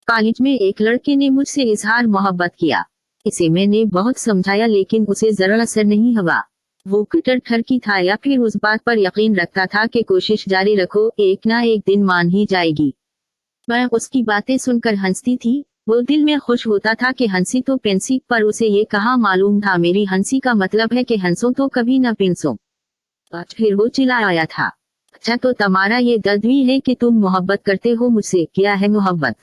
College में एक लड़के ने मुझसे इजहार मोहब्बत किया। इसे मैंने बहुत समझाया लेकिन उसे जरा असर नहीं हुआ। वो कट्टर ठरकी था या फिर उस बात पर यकीन रखता था कि कोशिश जारी रखो, एक ना एक दिन मान ही जाएगी। मैं उसकी बातें सुनकर हंसती थी। वो दिल में खुश होता था कि हंसी तो पेंसी, पर उसे ये कहाँ मालूम था मेरी हंसी का मतलब है कि हंसो तो कभी न पेंसो। फिर वो चिल्लाया था, अच्छा तो तुम्हारा ये दर्द है कि तुम मोहब्बत करते हो मुझसे। क्या है मोहब्बत?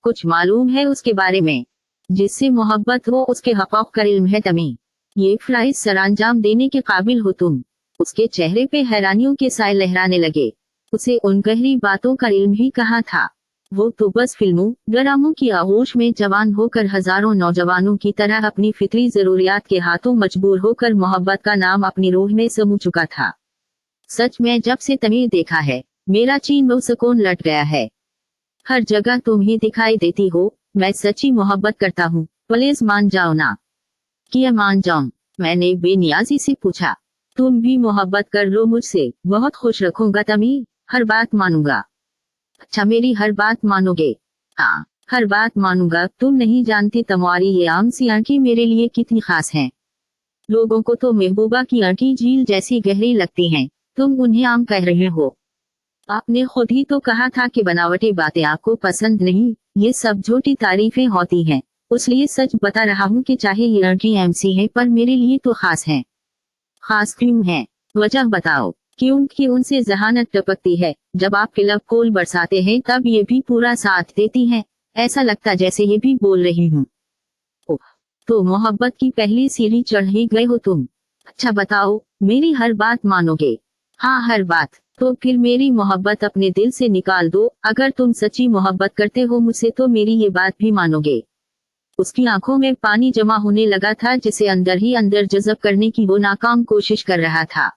कुछ मालूम है उसके बारे में? जिससे मोहब्बत हो उसके हक़ूक़ का इल्म है तुम्हें? ये फराइज़ सरअंजाम देने के काबिल हो तुम? उसके चेहरे पे हैरानियों के साए लहराने लगे। उसे उन गहरी बातों का इल्म ही कहाँ था। वो तो बस फिल्मों ड्रामों की आगोश में जवान होकर हजारों नौजवानों की तरह अपनी फितरी जरूरियात के हाथों मजबूर होकर मोहब्बत का नाम अपनी रूह में समू चुका था। सच में जब से तुम्हें देखा है मेरा चैन व सुकून लट गया है। हर जगह तुम ही दिखाई देती हो। मैं सच्ची मोहब्बत करता हूँ, प्लीज मान जाओ ना। क्या मान जाऊं? मैंने बेनियाजी से पूछा। तुम भी मोहब्बत कर लो मुझसे, बहुत खुश रखूंगा तुम्हें, हर बात मानूंगा। अच्छा मेरी हर बात मानोगे? हाँ, हर बात मानूंगा। तुम नहीं जानती तुम्हारी ये आम सी आंखें मेरे लिए कितनी खास हैं। लोगों को तो महबूबा की आंखें झील जैसी गहरी लगती हैं, तुम उन्हें आम कह रहे हो। आपने खुद ही तो कहा था कि बनावटी बातें आपको पसंद नहीं, ये सब झूठी तारीफें होती हैं। इसलिए सच बता रहा हूँ कि चाहे ये आंखें एमसी है पर मेरे लिए तो खास हैं। खास क्यों है? वजह बताओ। क्योंकि उनसे जहानत टपकती है। जब आप लब कोल बरसाते हैं तब ये भी पूरा साथ देती हैं। ऐसा लगता जैसे ये भी बोल रही हूँ। ओह, तो मोहब्बत की पहली सीढ़ी चढ़ ही गए हो तुम। अच्छा बताओ, मेरी हर बात मानोगे? हाँ, हर बात। तो फिर मेरी मोहब्बत अपने दिल से निकाल दो। अगर तुम सच्ची मोहब्बत करते हो मुझसे तो मेरी ये बात भी मानोगे। उसकी आंखों में पानी जमा होने लगा था जिसे अंदर ही अंदर जज़ब करने की वो नाकाम कोशिश कर रहा था।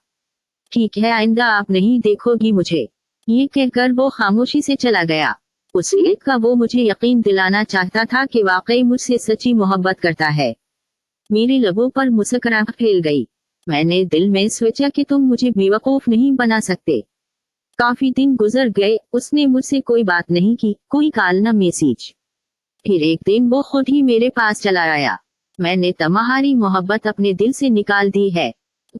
ठीक है, आइंदा आप नहीं देखोगी मुझे। ये कहकर वो खामोशी से चला गया। उस एक का वो मुझे यकीन दिलाना चाहता था कि वाकई मुझसे सच्ची मोहब्बत करता है। मेरी लबों पर मुस्कुराहट फैल गई। मैंने दिल में सोचा कि तुम मुझे बेवकूफ नहीं बना सकते। काफी दिन गुजर गए, उसने मुझसे कोई बात नहीं की, कोई कॉल न मैसेज। फिर एक दिन वो खुद ही मेरे पास चला आया। मैंने तुम्हारी मोहब्बत अपने दिल से निकाल दी है।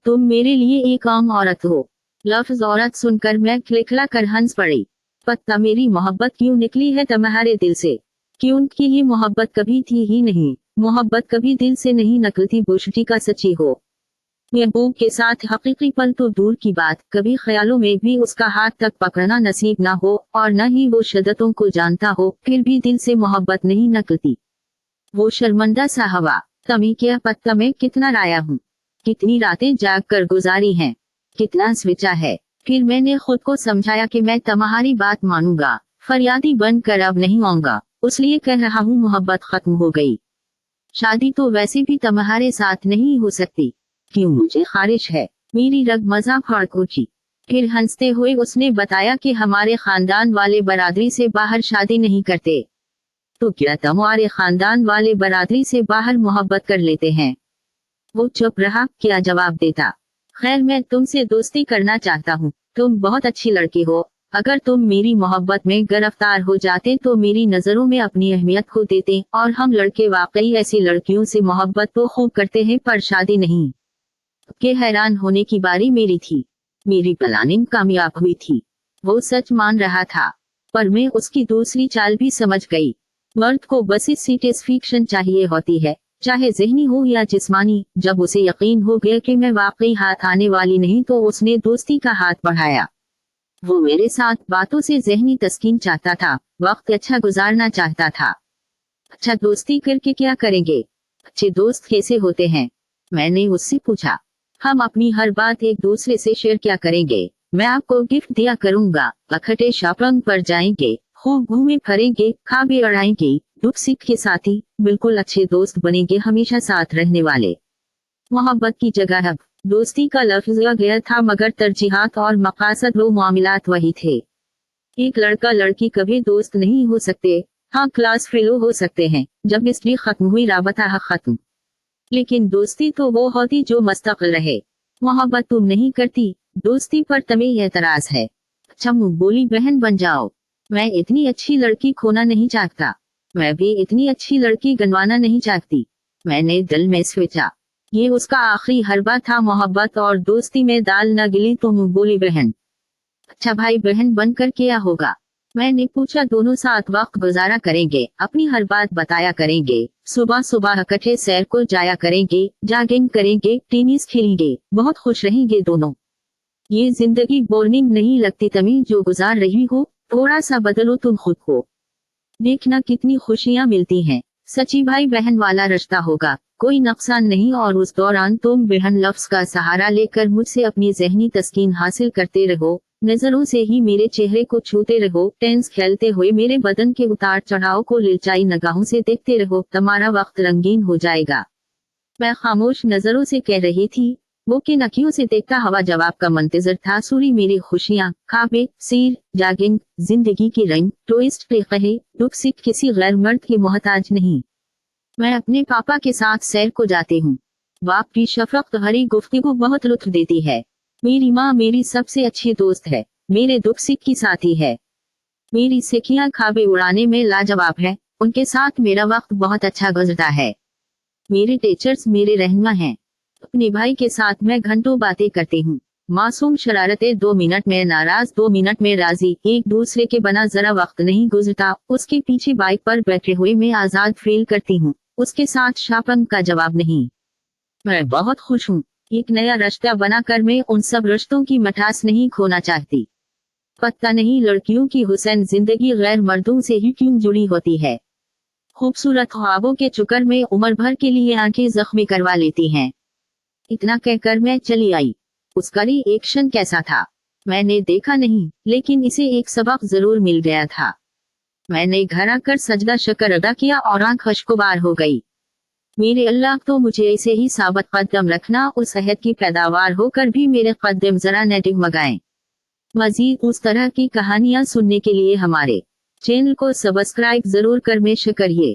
तुम मेरे लिए एक आम औरत हो। लफ्ज औरत सुनकर मैं खिलखिला कर हंस पड़ी। पता मेरी मोहब्बत क्यों निकली है तुम्हारे दिल से? क्योंकि ये मोहब्बत कभी थी ही नहीं। मोहब्बत कभी दिल से नहीं निकलती, बुशटी का सच्ची हो। महबूब के साथ हकीकी पल तो दूर की बात, कभी ख्यालों में भी उसका हाथ तक पकड़ना नसीब ना हो और न ही वो शिद्दतों को जानता हो, फिर भी दिल से मोहब्बत नहीं निकलती। वो शर्मंदा सा हवा। तुम्हें क्या पता मैं कितना राया हूँ, कितनी रातें जाग कर गुजारी हैं, कितना सोचा है। फिर मैंने खुद को समझाया कि मैं तुम्हारी बात मानूंगा, फरियादी बनकर अब नहीं आऊंगा। इसलिए कह रहा हूँ मोहब्बत खत्म हो गई। शादी तो वैसे भी तुम्हारे साथ नहीं हो सकती। क्यों? मुझे खारिश है। मेरी रग मजा फड़क उठी। फिर हंसते हुए उसने बताया कि हमारे खानदान वाले बरादरी से बाहर शादी नहीं करते। तो क्या तुम्हारे खानदान वाले बरादरी से बाहर मोहब्बत कर लेते हैं? वो चुप रहा, क्या जवाब देता। खैर मैं तुमसे दोस्ती करना चाहता हूँ। तुम बहुत अच्छी लड़की हो। अगर तुम मेरी मोहब्बत में गिरफ्तार हो जाते तो मेरी नजरों में अपनी अहमियत खो देते, और हम लड़के वाकई ऐसी लड़कियों से मोहब्बत तो खूब करते हैं पर शादी नहीं। के हैरान होने की बारी मेरी थी। मेरी प्लानिंग कामयाब हुई थी। वो सच मान रहा था, पर मैं उसकी दूसरी चाल भी समझ गई। मर्द को बस इस सेटिस्फैक्शन चाहिए होती है, चाहे ज़हनी हो या जिस्मानी। जब उसे यकीन हो गया कि मैं वाकई हाथ आने वाली नहीं तो उसने दोस्ती का हाथ बढ़ाया। वो मेरे साथ बातों से ज़हनी तस्कीन चाहता था, वक्त अच्छा गुजारना चाहता था। अच्छा दोस्ती करके क्या करेंगे? अच्छे दोस्त कैसे होते हैं? मैंने उससे पूछा। हम अपनी हर बात एक दूसरे से शेयर क्या करेंगे। मैं आपको गिफ्ट दिया करूंगा, इकट्ठे शॉपिंग पर जाएंगे, खूब घूमे फिरेंगे, खा भी उड़ाएंगे, दुख सुख के साथी, बिल्कुल अच्छे दोस्त बनेंगे, हमेशा साथ रहने वाले। मोहब्बत की जगह अब दोस्ती का लफ्ज आ गया था, मगर तरजीहात और मकासद वो मामलात वही थे। एक लड़का लड़की कभी दोस्त नहीं हो सकते। हाँ, क्लास फेलो हो सकते हैं। जब इसलिए खत्म हुई राबता खत्म। लेकिन दोस्ती तो वो होती जो मुस्तकिल रहे। मोहब्बत तुम नहीं करती, दोस्ती पर तुम्हें एतराज है। अच्छा मुंह बोली बहन बन जाओ। मैं इतनी अच्छी लड़की खोना नहीं चाहता। मैं भी इतनी अच्छी लड़की गंवाना नहीं चाहती। मैंने दिल में सोचा, ये उसका आखिरी हरबा था मोहब्बत और दोस्ती में दाल न गिली तो मुंह बोली बहन। अच्छा भाई बहन बनकर क्या होगा? मैंने पूछा। दोनों साथ वक्त गुजारा करेंगे, अपनी हर बात बताया करेंगे, सुबह सुबह इकट्ठे सैर को जाया करेंगे, जॉगिंग करेंगे, टेनिस खेलेंगे, बहुत खुश रहेंगे दोनों। ये जिंदगी बोरिंग नहीं लगती तमी जो गुजार रही हो? थोड़ा सा बदलो तुम खुद को, देखना कितनी खुशियां मिलती हैं। सच्ची भाई बहन वाला रिश्ता होगा, कोई नुकसान नहीं। और उस दौरान तुम बहन लफ्ज का सहारा लेकर मुझसे अपनी जहनी तस्कीन हासिल करते रहो, नजरों से ही मेरे चेहरे को छूते रहो, टेंस खेलते हुए मेरे बदन के उतार चढ़ाव को लिलचाई निगाहों से देखते रहो, तुम्हारा वक्त रंगीन हो जाएगा। मैं खामोश नजरों से कह रही थी, वो के नकियों से देखता हवा जवाब का मंतजर था। सूरी मेरी खुशियां, खाबे, सीर, जागिंग, जिंदगी की रंग, ट्विस्ट पे कहे, दुख सिख किसी गैर मर्द की मोहताज नहीं। मैं अपने पापा के साथ सैर को जाती हूँ। बाप की शफकत भरी गुफ्तगू बहुत लुत्फ देती है। मेरी माँ मेरी सबसे अच्छी दोस्त है, मेरे दुख सिख की साथी है। मेरी सखियां खाबे उड़ाने में लाजवाब है, उनके साथ मेरा वक्त बहुत अच्छा गुजरता है। मेरे टीचर्स मेरे रहनुमा हैं। अपने भाई के साथ मैं घंटों बातें करती हूँ। मासूम शरारतें 2 मिनट में नाराज 2 मिनट में राजी, एक दूसरे के बना जरा वक्त नहीं गुजरता। उसके पीछे बाइक पर बैठे हुए मैं आजाद फील करती हूँ, उसके साथ शापन का जवाब नहीं। मैं बहुत खुश हूँ। एक नया रिश्ता बनाकर मैं उन सब रिश्तों की मिठास नहीं खोना चाहती। पता नहीं लड़कियों की हुसैन जिंदगी गैर मर्दों से ही क्यों जुड़ी होती है। खूबसूरत ख्वाबों के चक्कर में उम्र भर के लिए आंखें जख्मी करवा लेती हैं। इतना कहकर मैं चली आई। उसका रिएक्शन कैसा था मैंने देखा नहीं, लेकिन इसे एक सबक जरूर मिल गया था। मैंने घर आकर सजदा शुक्र अदा किया और आंख खुशगवार हो गई। मेरे अल्लाह, तो मुझे ऐसे ही साबित कदम रखना, उस अहद की पैदावार होकर भी मेरे कदम जरा न डगमगाएं। मजीद उस तरह की कहानियां सुनने के लिए हमारे चैनल को सब्सक्राइब जरूर कर में शुक्रिया।